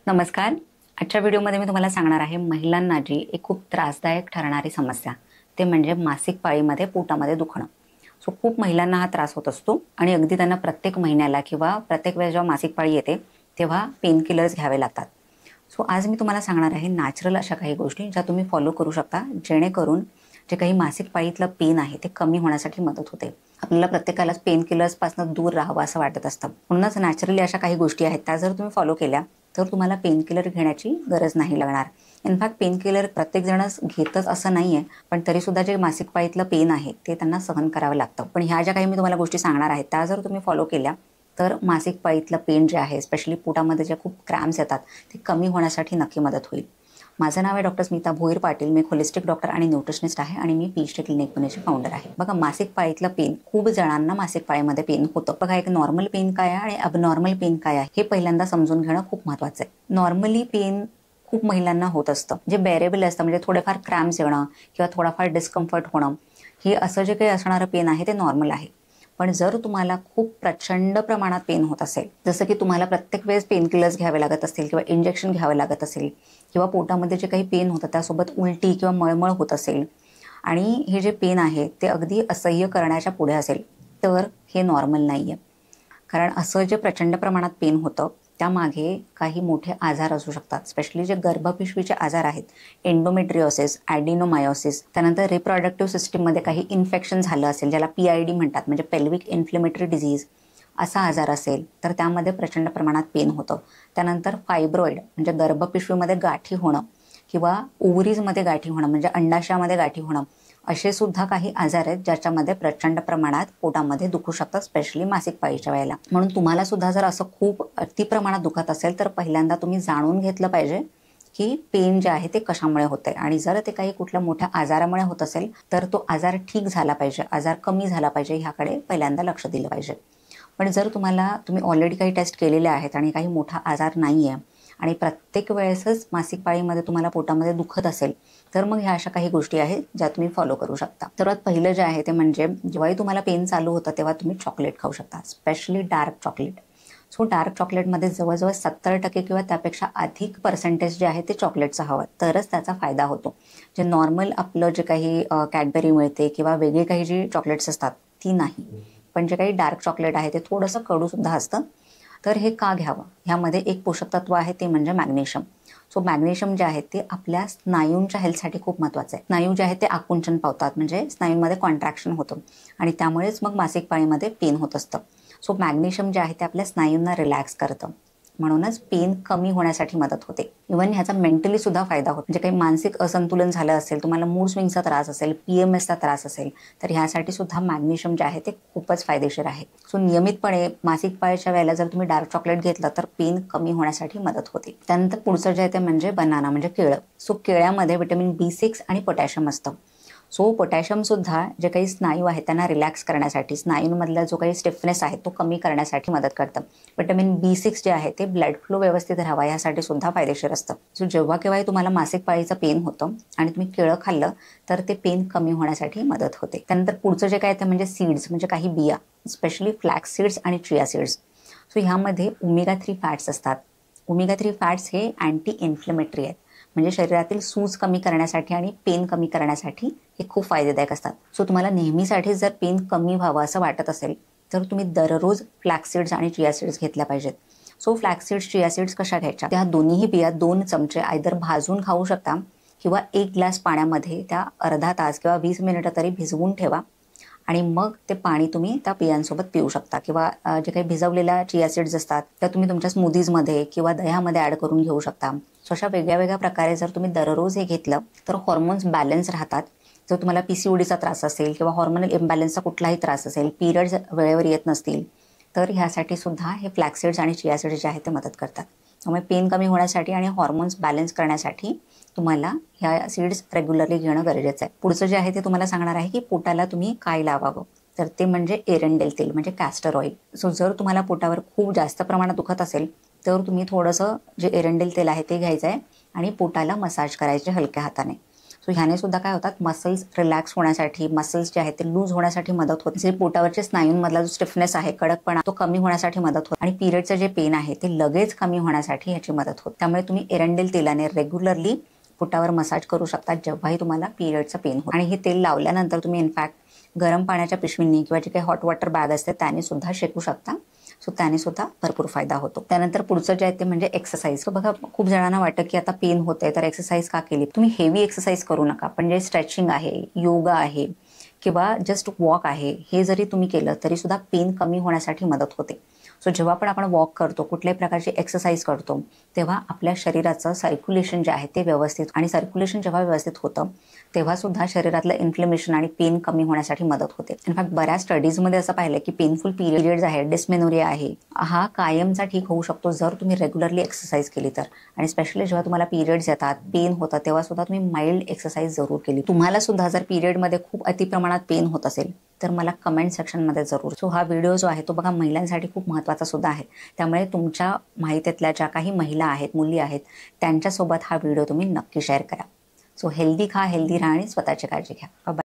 नमस्कार. आजच्या व्हिडिओमध्ये मी तुम्हाला सांगणार आहे महिलांना जी एक खूप त्रासदायक ठरणारी समस्या, ते म्हणजे मासिक पाळीमध्ये पोटामध्ये दुखणं. खूप महिलांना हा त्रास होत असतो आणि अगदी त्यांना प्रत्येक महिन्याला किंवा प्रत्येक वेळेस जेव्हा मासिक पाळी येते तेव्हा पेन किलर्स घ्यावे लागतात. आज मी तुम्हाला सांगणार आहे नॅचरल अशा काही गोष्टी ज्या तुम्ही फॉलो करू शकता, जेणेकरून जे काही मासिक पाळीतलं पेन आहे ते कमी होण्यासाठी मदत होते. आपल्याला प्रत्येकालाच पेन किलर्सपासून दूर राहावं असं वाटत असतं. म्हणूनच नॅचरली अशा काही गोष्टी आहेत त्या जर तुम्ही फॉलो केल्या तर तुम्हाला पेन किलर घेण्याची गरज नाही लागणार. इनफॅक्ट पेन किलर प्रत्येकजणच घेतच असं नाही आहे, पण तरीसुद्धा जे मासिक पाळीतलं पेन आहे ते त्यांना सहन करावं लागतं. पण ह्या ज्या काही मी तुम्हाला गोष्टी सांगणार आहे त्या जर तुम्ही फॉलो केल्या तर मासिक पाळीतलं पेन जे आहे, स्पेशली पोटामध्ये जे खूप क्रॅम्प्स येतात ते कमी होण्यासाठी नक्की मदत होईल. माझं नाव आहे डॉक्टर स्मिता भोईर पाटील. मी होलिस्टिक डॉक्टर आणि न्यूट्रिशनिस्ट आहे आणि मी पीएचडी क्लिनिक पुणेची फाउंडर आहे. बघा, मासिक पाळीतलं पेन, खूप जणांना मासिक पाळीमध्ये पेन होतं. बघा, एक नॉर्मल पेन काय आहे आणि अबनॉर्मल पेन काय आहे हे पहिल्यांदा समजून घेणं खूप महत्त्वाचं आहे. नॉर्मली पेन खूप महिलांना होत असतं, जे बेरेबल असतं, म्हणजे थोडेफार क्रॅम्प्स येणं किंवा थोडाफार डिस्कम्फर्ट होणं, हे असं जे काही असणारं पेन आहे ते नॉर्मल आहे. पण जर तुम्हाला खूप प्रचंड प्रमाणात पेन होत असेल, जसं की तुम्हाला प्रत्येक वेळेस पेन किलर्स घ्यावे लागत असतील किंवा इंजेक्शन घ्यावे लागत असेल किंवा पोटामध्ये जे काही पेन होतं त्यासोबत उलटी किंवा मळमळ होत असेल आणि हे जे पेन आहे ते अगदी असह्य करण्याच्या पुढे असेल, तर हे नॉर्मल नाही आहे. कारण असं जे प्रचंड प्रमाणात पेन होतं त्यामागे काही मोठे आजार असू शकतात. स्पेशली जे गर्भपिशवीचे आजार आहेत, एंडोमेट्रिओसिस, ॲडिनोमायोसिस, त्यानंतर रिप्रोडक्टिव्ह सिस्टीममध्ये काही इन्फेक्शन झालं असेल, ज्याला PID म्हणतात, म्हणजे पेल्विक इन्फ्लेमेटरी डिझीज, असा आजार असेल तर त्यामध्ये प्रचंड प्रमाणात पेन होतं. त्यानंतर फायब्रॉइड, म्हणजे गर्भपिशवीमध्ये गाठी होणं किंवा ओव्हरीजमध्ये गाठी होणं, म्हणजे अंडाशयामध्ये गाठी होणं, असे सुद्धा काही आजार आहेत ज्याच्यामध्ये प्रचंड प्रमाणात पोटामध्ये दुखू शकतात, स्पेशली मासिक पाळीच्या वेळेला. म्हणून तुम्हाला सुद्धा जर असं खूप अति प्रमाणात दुखत असेल तर पहिल्यांदा तुम्ही जाणून घेतलं पाहिजे की पेन जे आहे ते कशामुळे होतंय, आणि जर ते काही कुठल्या मोठ्या आजारामुळे होत असेल तर तो आजार ठीक झाला पाहिजे, आजार कमी झाला पाहिजे, ह्याकडे पहिल्यांदा लक्ष दिलं पाहिजे. पण जर तुम्ही ऑलरेडी काही टेस्ट केलेले आहेत आणि काही मोठा आजार नाही आहे आणि प्रत्येक वेळेसच मासिक पाळीमध्ये तुम्हाला पोटामध्ये दुखत असेल, तर मग ह्या अशा काही गोष्टी आहेत ज्या तुम्ही फॉलो करू शकता. सर्वात पहिलं जे आहे ते म्हणजे जेव्हाही तुम्हाला पेन चालू होतं तेव्हा तुम्ही चॉकलेट खाऊ शकता, स्पेशली डार्क चॉकलेट. डार्क चॉकलेटमध्ये जवळजवळ 70% किंवा त्यापेक्षा अधिक पर्सेंटेज जे आहे ते चॉकलेटचं हवं, तरच त्याचा फायदा होतो. जे नॉर्मल आपलं जे काही कॅडबरी मिळते किंवा वेगळी काही जी चॉकलेट्स असतात ती नाही. पण जे काही डार्क चॉकलेट आहे ते थोडंसं कडूसुद्धा असतं. तर हे का घ्यावं? ह्यामध्ये एक पोषक तत्व आहे ते म्हणजे मॅग्नेशियम. मॅग्नेशियम जे आहे ते आपल्या स्नायूंच्या हेल्थसाठी खूप महत्त्वाचं आहे. स्नायू जे आहेत ते आकुंचन पावतात, म्हणजे स्नायूंमध्ये कॉन्ट्रॅक्शन होतं आणि त्यामुळेच मग मासिक पाळीमध्ये पेन होत असतं. मॅग्नेशियम जे आहे ते आपल्या स्नायूंना रिलॅक्स करतं, म्हणूनच पेन कमी होण्यासाठी मदत होते. इव्हन ह्याचा मेंटली सुद्धा फायदा होतो. म्हणजे काही मानसिक असंतुलन झालं असेल, तुम्हाला मूड स्विंगचा त्रास असेल, PMSचा त्रास असेल, तर ह्यासाठी सुद्धा मॅग्नेशियम जे आहे ते खूपच फायदेशीर आहे. नियमितपणे मासिक पाळीच्या वेळेला जर तुम्ही डार्क चॉकलेट घेतलं तर पेन कमी होण्यासाठी मदत होते. त्यानंतर पुढचं जे आहे ते म्हणजे बनाना, म्हणजे केळं. केळ्यामध्ये व्हिटॅमिन B6 आणि पोटॅशियम असतं. पोटॅशियम सुद्धा जे काही स्नायू आहेत त्यांना रिलॅक्स करण्यासाठी, स्नायूंमधला जो काही स्टिफनेस आहे तो कमी करण्यासाठी मदत करतं. व्हिटॅमिन B6 जे आहे ते ब्लड फ्लो व्यवस्थित राहावा यासाठी सुद्धा फायदेशीर असतं. जेव्हा केव्हाही तुम्हाला मासिक पाळीचं पेन होतं आणि तुम्ही केळं खाल्लं तर ते पेन कमी होण्यासाठी मदत होते. त्यानंतर पुढचं जे काय ते म्हणजे सीड्स, म्हणजे काही बिया, स्पेशली फ्लॅक्स सीड्स आणि चिया सीड्स. ह्यामध्ये ओमेगा 3 फॅट्स असतात. ओमेगा 3 फॅट्स हे अँटी इन्फ्लेमेटरी आहेत, म्हणजे शरीरातील सूज कमी करण्यासाठी आणि पेन कमी करण्यासाठी हे खूप फायदेदायक असतात. तुम्हाला नेहमीसाठी जर पेन कमी व्हावं असं वाटत असेल तर तुम्ही दररोज फ्लॅक्स सीड्स आणि चिया सीड्स घेतल्या पाहिजेत. फ्लॅक्स सीड्स, चिया सीड्स कशा घ्यायच्या? त्या दोन्हीही बिया 2 चमचे आयदर भाजून खाऊ शकता किंवा 1 ग्लास पाण्यामध्ये त्या अर्धा तास किंवा 20 मिनिटं तरी भिजवून ठेवा आणि मग ते पाणी तुम्ही त्या बियांसोबत पिऊ शकता. किंवा जे काही भिजवलेल्या चिया सीड्स असतात त्या तुम्ही तुमच्या स्मूदीजमध्ये किंवा दह्यामध्ये ॲड करून घेऊ शकता. अशा वेगळ्या वेगळ्या प्रकारे जर तुम्ही दररोज हे घेतलं तर हॉर्मोन्स बॅलन्स राहतात. जर तुम्हाला PCODचा त्रास असेल किंवा हॉर्मोनल इम्बॅलन्सचा कुठलाही त्रास असेल, पिरियड्स वेळेवर येत नसतील, तर ह्यासाठी सुद्धा हे फ्लॅक्स सीड्स आणि चिया सीड्स जे आहेत ते मदत करतात. त्यामुळे पेन कमी होण्यासाठी आणि हॉर्मोन्स बॅलन्स करण्यासाठी तुम्हाला ह्या सीड्स रेग्युलरली घेणं गरजेचं आहे. पुढचं जे आहे ते तुम्हाला सांगणार आहे की पोटाला तुम्ही काय लावावं, तर ते म्हणजे एरंडेल तेल, म्हणजे कॅस्टर ऑइल. जर तुम्हाला पोटावर खूप जास्त प्रमाणात दुखत असेल तर तुम्ही थोडंसं जे एरंडेल तेल आहे ते घ्यायचं आहे आणि पोटाला मसाज करायचे हलक्या हाताने. सो ह्याने सुद्धा काय होतात, मसल्स रिलॅक्स होण्यासाठी, मसल्स जे आहेत ते लूज होण्यासाठी मदत होते. जे पोटावरच्या स्नायूंमधला जो स्टिफनेस आहे, कडकपणा, तो कमी होण्यासाठी मदत होते आणि पिरियडचं जे पेन आहे ते लगेच कमी होण्यासाठी ह्याची मदत होते. त्यामुळे तुम्ही एरंडेल तेलाने रेग्युलरली पोटावर मसाज करू शकता जेव्हाही तुम्हाला पिरियडचं पेन होतं. आणि हे तेल लावल्यानंतर तुम्ही इनफॅक्ट गरम पाण्याच्या पिशवींनी किंवा जे काही हॉट वॉटर बॅग असते त्याने सुद्धा शेकू शकता. सो त्याने सुद्धा भरपूर फायदा होतो. त्यानंतर पुढचं जे आहे ते म्हणजे एक्सरसाइज. बघा, खूप जणांना वाटतं की आता पेन होतंय तर एक्सरसाइज का केली. तुम्ही हेवी एक्सरसाइज करू नका, पण जे स्ट्रेचिंग आहे, योगा आहे किंवा जस्ट वॉक आहे, हे जरी तुम्ही केलं तरी सुद्धा पेन कमी होण्यासाठी मदत होते. सो जेव्हा पण आपण वॉक करतो, कुठल्याही प्रकारची एक्सरसाइज करतो, तेव्हा आपल्या शरीराचं सर्क्युलेशन जे आहे ते व्यवस्थित, आणि सर्क्युलेशन जेव्हा व्यवस्थित होतं तेव्हा सुद्धा शरीरातलं इन्फ्लेमेशन आणि पेन कमी होण्यासाठी मदत होते. इनफॅक्ट बऱ्याच स्टडीजमध्ये असं पाहिलं की पेनफुल पिरियड्स आहे, डिस्मेनोरिया आहे, हा कायमचा ठीक होऊ शकतो जर तुम्ही रेग्युलरली एक्सरसाइज केली तर. आणि स्पेशली जेव्हा तुम्हाला पिरियड्स येतात, पेन होतं, तेव्हा सुद्धा तुम्ही माइल्ड एक्सरसाइज जरूर केली. तुम्हाला सुद्धा जर पिरियडमध्ये खूप अतिप्रमाणात पेन होत असेल तर मला कमेंट सेक्शनमध्ये जरूर. सो हा व्हिडिओ जो आहे तो बघा महिलांसाठी खूप महत्त्वाचा सुद्धा आहे. त्यामुळे तुमच्या माहितीतल्या ज्या काही महिला आहेत, मुली आहेत, त्यांच्यासोबत हा व्हिडिओ तुम्ही नक्की शेअर करा. सो हेल्दी खा, हेल्दी राहा आणि स्वतःची काळजी घ्या. बाय.